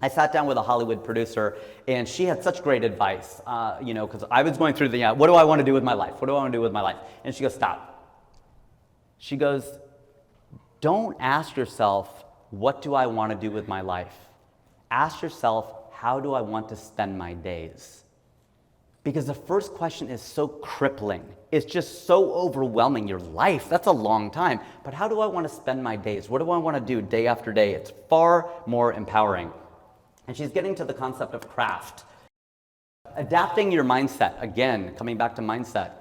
I sat down with a Hollywood producer, and she had such great advice, because I was going through what do I want to do with my life? What do I want to do with my life? And she goes, stop. She goes, don't ask yourself, what do I want to do with my life? Ask yourself, how do I want to spend my days? Because the first question is so crippling. It's just so overwhelming. Your life, that's a long time. But how do I want to spend my days? What do I want to do day after day? It's far more empowering. And she's getting to the concept of craft. Adapting your mindset, again, coming back to mindset.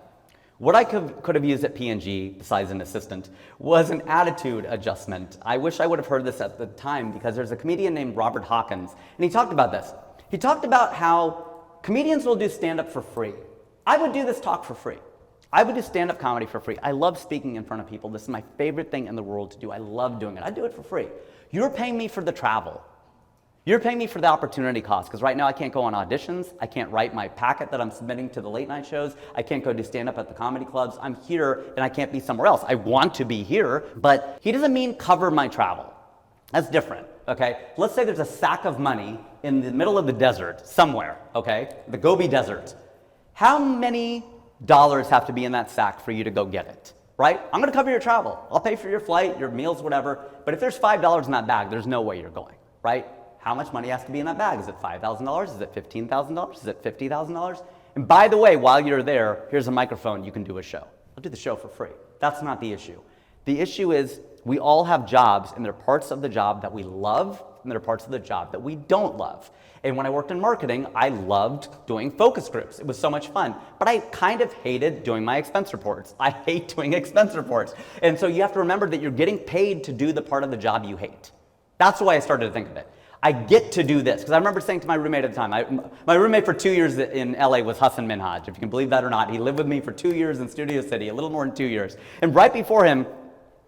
What I could have used at P&G, besides an assistant, was an attitude adjustment. I wish I would have heard this at the time, because there's a comedian named Robert Hawkins, and he talked about this. He talked about how comedians will do stand-up for free. I would do this talk for free. I would do stand-up comedy for free. I love speaking in front of people. This is my favorite thing in the world to do. I love doing it. I do it for free. You're paying me for the travel. You're paying me for the opportunity cost, because right now I can't go on auditions. I can't write my packet that I'm submitting to the late night shows. I can't go do stand-up at the comedy clubs. I'm here and I can't be somewhere else. I want to be here, but he doesn't mean cover my travel. That's different, okay? Let's say there's a sack of money in the middle of the desert somewhere, okay? The Gobi Desert. How many dollars have to be in that sack for you to go get it, right? I'm gonna cover your travel. I'll pay for your flight, your meals, whatever. But if there's $5 in that bag, there's no way you're going, right? How much money has to be in that bag? Is it $5,000? Is it $15,000? Is it $50,000? And by the way, while you're there, here's a microphone, you can do a show. I'll do the show for free. That's not the issue. The issue is we all have jobs, and there are parts of the job that we love, and there are parts of the job that we don't love. And when I worked in marketing, I loved doing focus groups. It was so much fun. But I kind of hated doing my expense reports. I hate doing expense reports. And so you have to remember that you're getting paid to do the part of the job you hate. That's the way I started to think of it. I get to do this, because I remember saying to my roommate at the time, my roommate for 2 years in LA was Hassan Minhaj, if you can believe that or not. He lived with me for 2 years in Studio City, a little more than 2 years. And right before him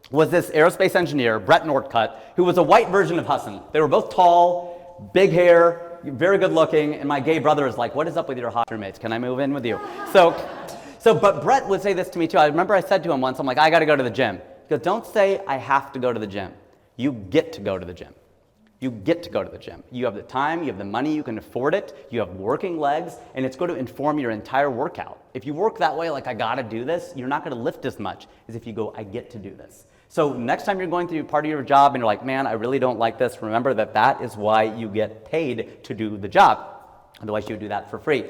was this aerospace engineer, Brett Northcutt, who was a white version of Hassan. They were both tall, big hair, very good looking, and my gay brother is like, what is up with your hot roommates? Can I move in with you? But Brett would say this to me too. I remember I said to him once, I'm like, I gotta go to the gym. He goes, don't say I have to go to the gym. You get to go to the gym. You get to go to the gym. You have the time, you have the money, you can afford it, you have working legs, and it's going to inform your entire workout. If you work that way, like I gotta do this, you're not gonna lift as much as if you go, I get to do this. So next time you're going through part of your job and you're like, man, I really don't like this, remember that that is why you get paid to do the job. Otherwise you would do that for free.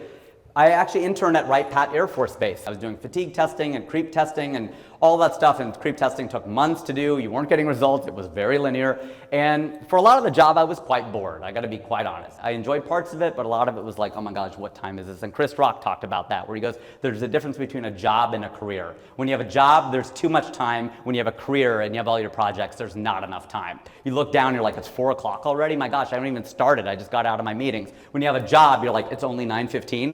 I actually interned at Wright Pat Air Force Base. I was doing fatigue testing and creep testing and all that stuff, and creep testing took months to do. You weren't getting results. It was very linear. And for a lot of the job, I was quite bored. I got to be quite honest. I enjoyed parts of it, but a lot of it was like, oh my gosh, what time is this? And Chris Rock talked about that, where he goes, there's a difference between a job and a career. When you have a job, there's too much time. When you have a career and you have all your projects, there's not enough time. You look down, you're like, it's 4 o'clock already? My gosh, I haven't even started. I just got out of my meetings. When you have a job, you're like, it's only 9:15.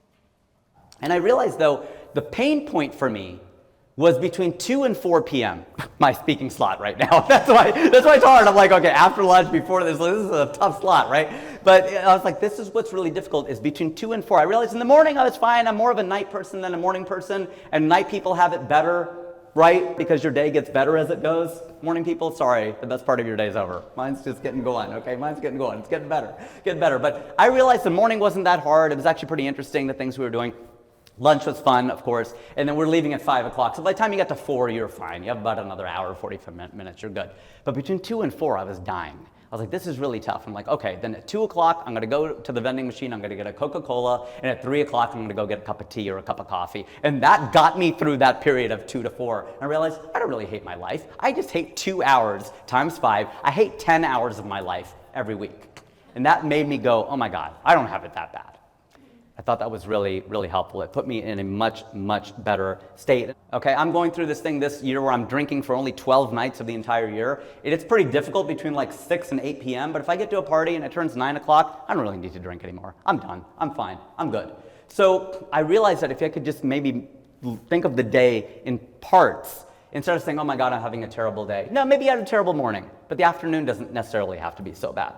And I realized, though, the pain point for me was between 2 and 4 p.m., my speaking slot right now. That's why it's hard. I'm like, okay, after lunch, before this is a tough slot, right? But I was like, this is what's really difficult, is between 2 and 4. I realized in the morning I was fine. I'm more of a night person than a morning person, and night people have it better, right? Because your day gets better as it goes. Morning people, sorry, the best part of your day is over. Mine's just getting going, okay? Mine's getting going. It's getting better. But I realized the morning wasn't that hard. It was actually pretty interesting, the things we were doing. Lunch was fun, of course, and then we're leaving at 5 o'clock. So by the time you get to 4, you're fine. You have about another hour, 45 minutes, you're good. But between 2 and 4, I was dying. I was like, this is really tough. I'm like, okay, then at 2 o'clock, I'm gonna go to the vending machine, I'm gonna get a Coca-Cola, and at 3 o'clock, I'm gonna go get a cup of tea or a cup of coffee. And that got me through that period of 2 to 4. And I realized, I don't really hate my life. I just hate 2 hours times 5. I hate 10 hours of my life every week. And that made me go, oh my God, I don't have it that bad. I thought that was really, really helpful. It put me in a much, much better state. Okay, I'm going through this thing this year where I'm drinking for only 12 nights of the entire year. It's pretty difficult between like 6 and 8 p.m., but if I get to a party and it turns 9 o'clock, I don't really need to drink anymore. I'm done, I'm fine, I'm good. So I realized that if I could just maybe think of the day in parts, instead of saying, oh my God, I'm having a terrible day. No, maybe I had a terrible morning, but the afternoon doesn't necessarily have to be so bad.